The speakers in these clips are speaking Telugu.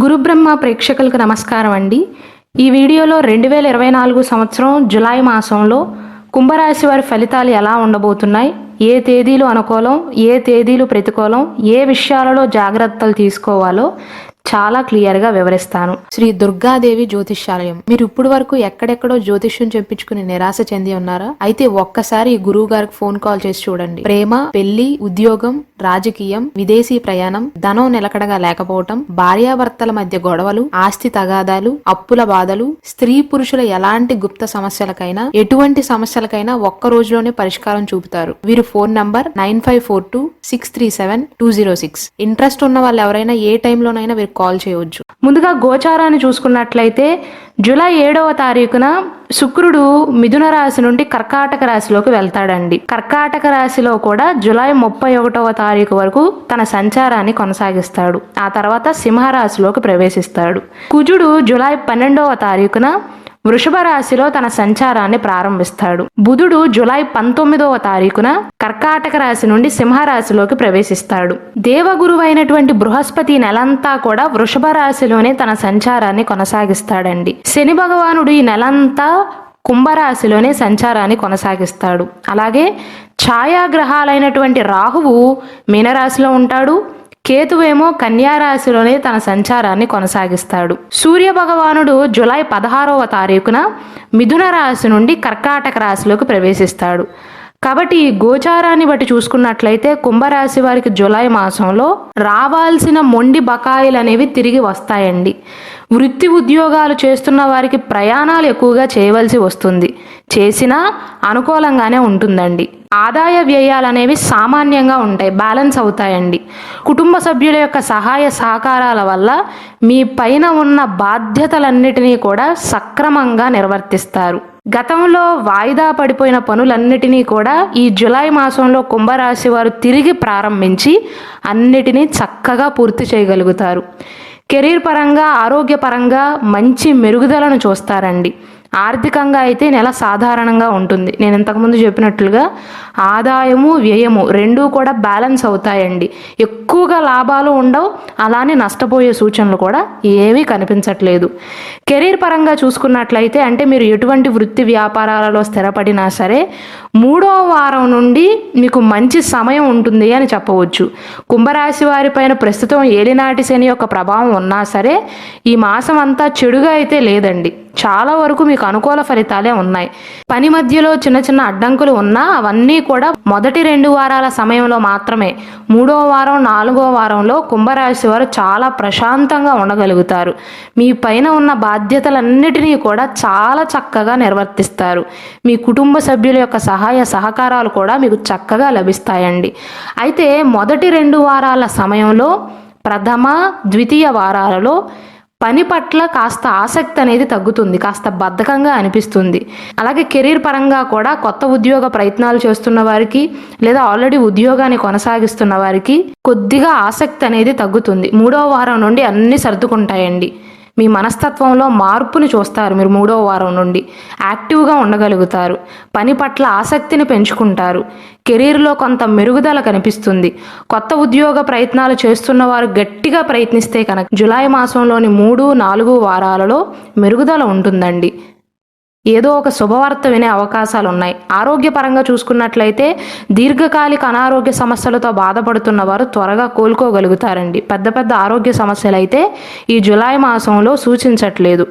గురుబ్రహ్మ ప్రేక్షకులకు నమస్కారం అండి. ఈ వీడియోలో 2024 సంవత్సరం జులై మాసంలో కుంభరాశి వారి ఫలితాలు ఎలా ఉండబోతున్నాయి, ఏ తేదీలు అనుకూలం, ఏ తేదీలు ప్రతికూలం, ఏ విషయాలలో జాగ్రత్తలు తీసుకోవాలో చాలా క్లియర్గా వివరిస్తాను. శ్రీ దుర్గాదేవి జ్యోతిష్యాలయం. మీరు ఇప్పుడు వరకు ఎక్కడెక్కడో జ్యోతిష్యం చెప్పించుకుని నిరాశ చెంది ఉన్నారా? అయితే ఒక్కసారి ఈ గురువు గారికి ఫోన్ కాల్ చేసి చూడండి. ప్రేమ, పెళ్లి, ఉద్యోగం, రాజకీయం, విదేశీ ప్రయాణం, ధనం నిలకడగా లేకపోవటం, భార్యాభర్తల మధ్య గొడవలు, ఆస్తి తగాదాలు, అప్పుల బాధలు, స్త్రీ పురుషుల ఎలాంటి గుప్త సమస్యలకైనా, ఎటువంటి సమస్యలకైనా ఒక్క రోజులోనే పరిష్కారం చూపుతారు. వీరు ఫోన్ నంబర్ 9542637206. ఇంట్రెస్ట్ ఉన్న వాళ్ళు ఎవరైనా ఏ టైంలోనైనా వీరు కాల్ చేయవచ్చు. ముందుగా గోచారాన్ని చూసుకున్నట్లయితే జూలై 7వ తారీఖున శుక్రుడు మిథున రాశి నుండి కర్కాటక రాశిలోకి వెళ్తాడండి. కర్కాటక రాశిలో కూడా జూలై 31వ తారీఖు వరకు తన సంచారాన్ని కొనసాగిస్తాడు. ఆ తర్వాత సింహరాశిలోకి ప్రవేశిస్తాడు. కుజుడు జూలై 12వ తారీఖున వృషభ రాశిలో తన సంచారాన్ని ప్రారంభిస్తాడు. బుధుడు జూలై 19వ తారీఖున కర్కాటక రాశి నుండి సింహరాశిలోకి ప్రవేశిస్తాడు. దేవగురువైనటువంటి బృహస్పతి నెలంతా కూడా వృషభ రాశిలోనే తన సంచారాన్ని కొనసాగిస్తాడండి. శని భగవానుడు ఈ నెలంతా కుంభరాశిలోనే సంచారాన్ని కొనసాగిస్తాడు. అలాగే ఛాయాగ్రహాలైనటువంటి రాహువు మీనరాశిలో ఉంటాడు. కేతువేమో కన్యారాశిలోనే తన సంచారాన్ని కొనసాగిస్తాడు. సూర్య భగవానుడు జూలై 16వ తారీఖున మిథున రాశి నుండి కర్కాటక రాశిలోకి ప్రవేశిస్తాడు. కాబట్టి ఈ గోచారాన్ని బట్టి చూసుకున్నట్లయితే కుంభరాశి వారికి జూలై మాసంలో రావాల్సిన మొండి బకాయిలు అనేవి తిరిగి వస్తాయండి. వృత్తి ఉద్యోగాలు చేస్తున్న వారికి ప్రయాణాలు ఎక్కువగా చేయవలసి వస్తుంది. చేసినా అనుకూలంగానే ఉంటుందండి. ఆదాయ వ్యయాలు అనేవి సామాన్యంగా ఉంటాయి, బ్యాలెన్స్ అవుతాయండి. కుటుంబ సభ్యుల యొక్క సహాయ సహకారాల వల్ల మీ పైన ఉన్న బాధ్యతలన్నిటినీ కూడా సక్రమంగా నిర్వర్తిస్తారు. గతంలో వాయిదా పడిపోయిన పనులన్నిటినీ కూడా ఈ జూలై మాసంలో కుంభరాశి వారు తిరిగి ప్రారంభించి అన్నిటినీ చక్కగా పూర్తి చేయగలుగుతారు. కెరీర్ పరంగా, ఆరోగ్యపరంగా మంచి మెరుగుదలను చూస్తారండి. ఆర్థికంగా అయితే నెల సాధారణంగా ఉంటుంది. నేను ఇంతకుముందు చెప్పినట్లుగా ఆదాయము వ్యయము రెండూ కూడా బ్యాలెన్స్ అవుతాయండి. ఎక్కువగా లాభాలు ఉండవు, అలానే నష్టపోయే సూచనలు కూడా ఏమీ కనిపించట్లేదు. కెరీర్ పరంగా చూసుకున్నట్లయితే అంటే మీరు ఎటువంటి వృత్తి వ్యాపారాలలో స్థిరపడినా సరే 3వ వారం నుండి మీకు మంచి సమయం ఉంటుంది అని చెప్పవచ్చు. కుంభరాశి వారిపైన ప్రస్తుతం ఏలినాటి శని యొక్క ప్రభావం ఉన్నా సరే ఈ మాసం అంతా చెడుగా అయితే లేదండి. చాలా వరకు మీకు అనుకూల ఫలితాలే ఉన్నాయి. పని మధ్యలో చిన్న చిన్న అడ్డంకులు ఉన్నా అవన్నీ కూడా మొదటి 2 వారాల సమయంలో మాత్రమే. 3వ వారం, 4వ వారంలో కుంభరాశి వారు చాలా ప్రశాంతంగా ఉండగలుగుతారు. మీ పైన ఉన్న బాధ్యతలన్నిటినీ కూడా చాలా చక్కగా నిర్వర్తిస్తారు. మీ కుటుంబ సభ్యుల యొక్క సహాయ సహకారాలు కూడా మీకు చక్కగా లభిస్తాయండి. అయితే మొదటి 2 వారాల సమయంలో ప్రథమ, ద్వితీయ వారాలలో పని పట్ల కాస్త ఆసక్తి అనేది తగ్గుతుంది, కాస్త బద్ధకంగా అనిపిస్తుంది. అలాగే కెరీర్ పరంగా కూడా కొత్త ఉద్యోగ ప్రయత్నాలు చేస్తున్న వారికి లేదా ఆల్రెడీ ఉద్యోగాన్ని కొనసాగిస్తున్న వారికి కొద్దిగా ఆసక్తి అనేది తగ్గుతుంది. 3వ వారం నుండి అన్నీ సర్దుకుంటాయండి. మీ మనస్తత్వంలో మార్పుని చూస్తారు. మీరు 3వ వారం నుండి యాక్టివ్గా ఉండగలుగుతారు. పని పట్ల ఆసక్తిని పెంచుకుంటారు. కెరీర్లో కొంత మెరుగుదల కనిపిస్తుంది. కొత్త ఉద్యోగ ప్రయత్నాలు చేస్తున్న వారు గట్టిగా ప్రయత్నిస్తే కనుక జూలై మాసంలోని 3, 4 వారాలలో మెరుగుదల ఉంటుందండి. ఏదో ఒక శుభవార్త వినే అవకాశాలు ఉన్నాయి. ఆరోగ్యపరంగా చూసుకున్నట్లయితే దీర్ఘకాలిక అనారోగ్య సమస్యలతో బాధపడుతున్న వారు త్వరగా కోలుకోగలుగుతారండి. పెద్ద పెద్ద ఆరోగ్య సమస్యలు అయితే ఈ జూలై మాసంలో సూచించట్లేదు.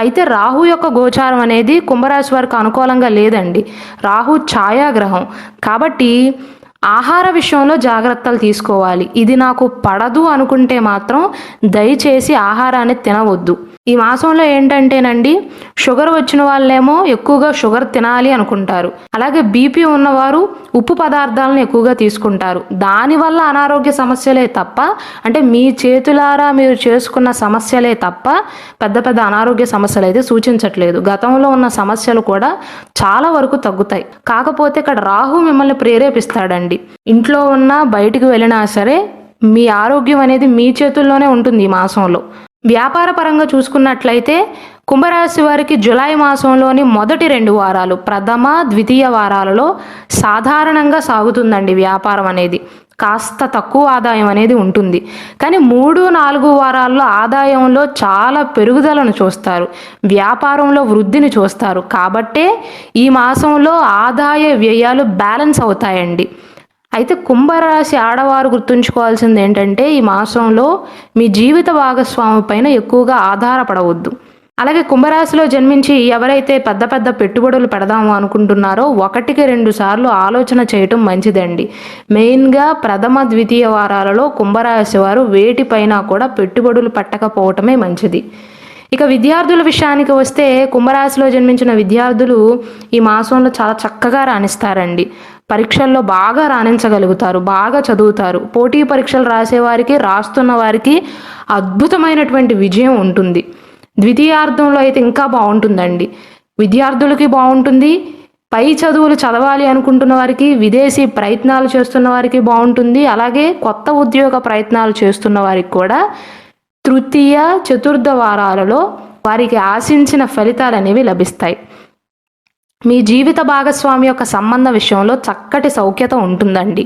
అయితే రాహు యొక్క గోచారం అనేది కుంభరాశి వారికి అనుకూలంగా లేదండి. రాహు ఛాయాగ్రహం కాబట్టి ఆహార విషయంలో జాగ్రత్తలు తీసుకోవాలి. ఇది నాకు పడదు అనుకుంటే మాత్రం దయచేసి ఆహారాన్ని తినవద్దు. ఈ మాసంలో ఏంటంటేనండి షుగర్ వచ్చిన వాళ్ళేమో ఎక్కువగా షుగర్ తినాలి అనుకుంటారు. అలాగే బీపీ ఉన్నవారు ఉప్పు పదార్థాలను ఎక్కువగా తీసుకుంటారు. దానివల్ల అనారోగ్య సమస్యలే తప్ప, అంటే మీ చేతులారా మీరు చేసుకున్న సమస్యలే తప్ప పెద్ద పెద్ద అనారోగ్య సమస్యలు అయితే సూచించట్లేదు. గతంలో ఉన్న సమస్యలు కూడా చాలా వరకు తగ్గుతాయి. కాకపోతే ఇక్కడ రాహు మిమ్మల్ని ప్రేరేపిస్తాడండి. ఇంట్లో ఉన్నా బయటికి వెళ్ళినా సరే మీ ఆరోగ్యం అనేది మీ చేతుల్లోనే ఉంటుంది ఈ మాసంలో. వ్యాపార పరంగా చూసుకున్నట్లయితే కుంభరాశి వారికి జూలై మాసంలోని మొదటి 2 వారాలు ప్రథమ, ద్వితీయ వారాలలో సాధారణంగా సాగుతుందండి వ్యాపారం అనేది. కాస్త తక్కువ ఆదాయం అనేది ఉంటుంది. కానీ 3-4 వారాల్లో ఆదాయంలో చాలా పెరుగుదలను చూస్తారు. వ్యాపారంలో వృద్ధిని చూస్తారు. కాబట్టే ఈ మాసంలో ఆదాయ వ్యయాలు బ్యాలెన్స్ అవుతాయండి. అయితే కుంభరాశి ఆడవారు గుర్తుంచుకోవాల్సింది ఏంటంటే ఈ మాసంలో మీ జీవిత భాగస్వామి పైన ఎక్కువగా ఆధారపడవద్దు. అలాగే కుంభరాశిలో జన్మించి ఎవరైతే పెద్ద పెద్ద పెట్టుబడులు పెడదాము అనుకుంటున్నారో 1-2 సార్లు ఆలోచన చేయటం మంచిదండి. మెయిన్గా ప్రథమ ద్వితీయ వారాలలో కుంభరాశి వారు వేటిపైన కూడా పెట్టుబడులు పెట్టకపోవటమే మంచిది. ఇక విద్యార్థుల విషయానికి వస్తే కుంభరాశిలో జన్మించిన విద్యార్థులు ఈ మాసంలో చాలా చక్కగా రాణిస్తారండి. పరీక్షల్లో బాగా రాణించగలుగుతారు, బాగా చదువుతారు. పోటీ పరీక్షలు రాసేవారికి, రాస్తున్న వారికి అద్భుతమైనటువంటి విజయం ఉంటుంది. ద్వితీయార్థంలో అయితే ఇంకా బాగుంటుందండి. విద్యార్థులకి బాగుంటుంది, పై చదువులు చదవాలి అనుకుంటున్న వారికి, విదేశీ ప్రయత్నాలు చేస్తున్న వారికి బాగుంటుంది. అలాగే కొత్త ఉద్యోగ ప్రయత్నాలు చేస్తున్న వారికి కూడా తృతీయ, చతుర్థ వారాలలో వారికి ఆశించిన ఫలితాలు అనేవి లభిస్తాయి. మీ జీవిత భాగస్వామి యొక్క సంబంధ విషయంలో చక్కటి సౌఖ్యత ఉంటుందండి.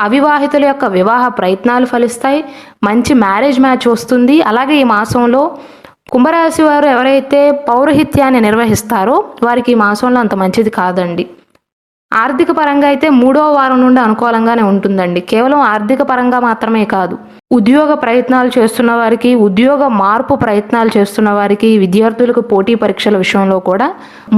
అవివాహితుల యొక్క వివాహ ప్రయత్నాలు ఫలిస్తాయి. మంచి మ్యారేజ్ మ్యాచ్ వస్తుంది. అలాగే ఈ మాసంలో కుంభరాశి వారు ఎవరైతే పౌరోహిత్యాన్ని నిర్వహిస్తారో వారికి ఈ మాసంలో అంత మంచిది కాదండి. ఆర్థిక పరంగా అయితే 3వ వారం నుండి అనుకూలంగానే ఉంటుందండి. కేవలం ఆర్థిక పరంగా మాత్రమే కాదు, ఉద్యోగ ప్రయత్నాలు చేస్తున్న వారికి, ఉద్యోగ మార్పు ప్రయత్నాలు చేస్తున్న వారికి, విద్యార్థులకు పోటీ పరీక్షల విషయంలో కూడా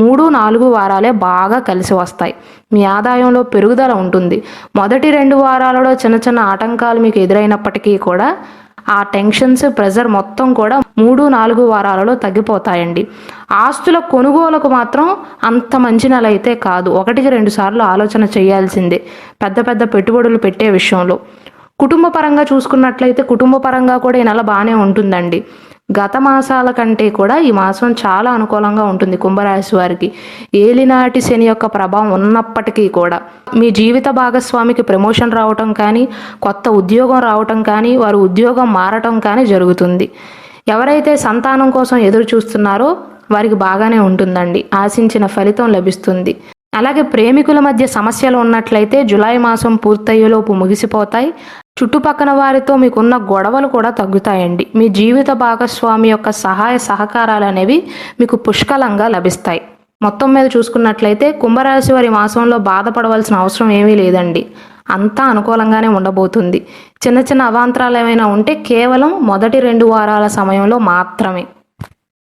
3-4 వారాలే బాగా కలిసి వస్తాయి. మీ ఆదాయంలో పెరుగుదల ఉంటుంది. మొదటి 2 వారాలలో చిన్న చిన్న ఆటంకాలు మీకు ఎదురైనప్పటికీ కూడా ఆ టెన్షన్స్, ప్రెజర్ మొత్తం కూడా 3-4 వారాలలో తగ్గిపోతాయండి. ఆస్తుల కొనుగోలుకు మాత్రం అంత మంచి నెల అయితే కాదు. 1-2 సార్లు ఆలోచన చేయాల్సిందే పెద్ద పెద్ద పెట్టుబడులు పెట్టే విషయంలో. కుటుంబ పరంగా చూసుకున్నట్లయితే కుటుంబ పరంగా కూడా ఈ నెల బాగానే ఉంటుందండి. గత మాసాల కంటే కూడా ఈ మాసం చాలా అనుకూలంగా ఉంటుంది కుంభరాశి వారికి. ఏలినాటి శని యొక్క ప్రభావం ఉన్నప్పటికీ కూడా మీ జీవిత భాగస్వామికి ప్రమోషన్ రావటం కానీ, కొత్త ఉద్యోగం రావటం కానీ, వారు ఉద్యోగం మారటం కానీ జరుగుతుంది. ఎవరైతే సంతానం కోసం ఎదురు చూస్తున్నారో వారికి బాగానే ఉంటుందండి. ఆశించిన ఫలితం లభిస్తుంది. అలాగే ప్రేమికుల మధ్య సమస్యలు ఉన్నట్లయితే జులై మాసం పూర్తయ్యేలోపు ముగిసిపోతాయి. చుట్టుపక్కల వారితో మీకున్న గొడవలు కూడా తగ్గుతాయండి. మీ జీవిత భాగస్వామి యొక్క సహాయ సహకారాలు అనేవి మీకు పుష్కలంగా లభిస్తాయి. మొత్తం మీద చూసుకున్నట్లయితే కుంభరాశి వారి మాసంలో బాధపడవలసిన అవసరం ఏమీ లేదండి. అంతా అనుకూలంగానే ఉండబోతుంది. చిన్న చిన్న అవాంతరాలు ఏమైనా ఉంటే కేవలం మొదటి 2 వారాల సమయంలో మాత్రమే.